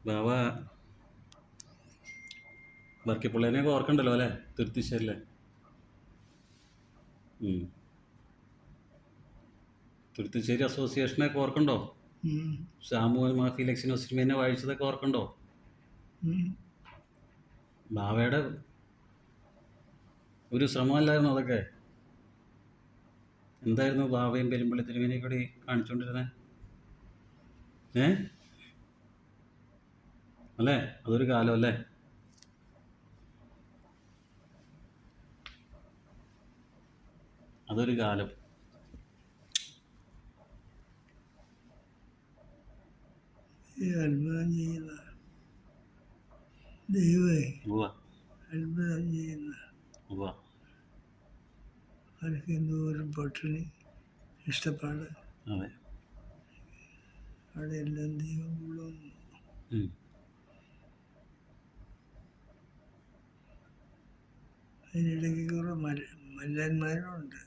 ബാവ വർക്കിപ്പിള്ളേനെയൊക്കെ ഓർക്കണ്ടല്ലോ അല്ലേ? തുരുത്തിശ്ശേരിലെ. തുരുത്തിശ്ശേരി അസോസിയേഷനൊക്കെ ഓർക്കണ്ടോ? ഷാമു മാഫി ഇലക്ഷൻ സിനിമേനെ വായിച്ചതൊക്കെ ഓർക്കണ്ടോ? ബാവയുടെ ഒരു ശ്രമമല്ലായിരുന്നു അതൊക്കെ? എന്തായിരുന്നു ബാവയും പെരുമ്പള്ളി തിരുമേനിയും കൂടി കാണിച്ചുകൊണ്ടിരുന്നത്? അല്ലേ? അതൊരു കാലം അല്ലേ? അതൊരു കാലം. ഈ അത്ഭുതം ചെയ്യുന്ന ദൈവമേ, അത്ഭുതം ചെയ്യുന്ന അവർക്ക് എന്തോരം പട്ടിണി, ഇഷ്ടപ്പാട്, അവിടെ എല്ലാം ദൈവം കൊള്ളുന്നു. അതിനിടയ്ക്ക് കുറെ മല്ലന്മാരുണ്ട്.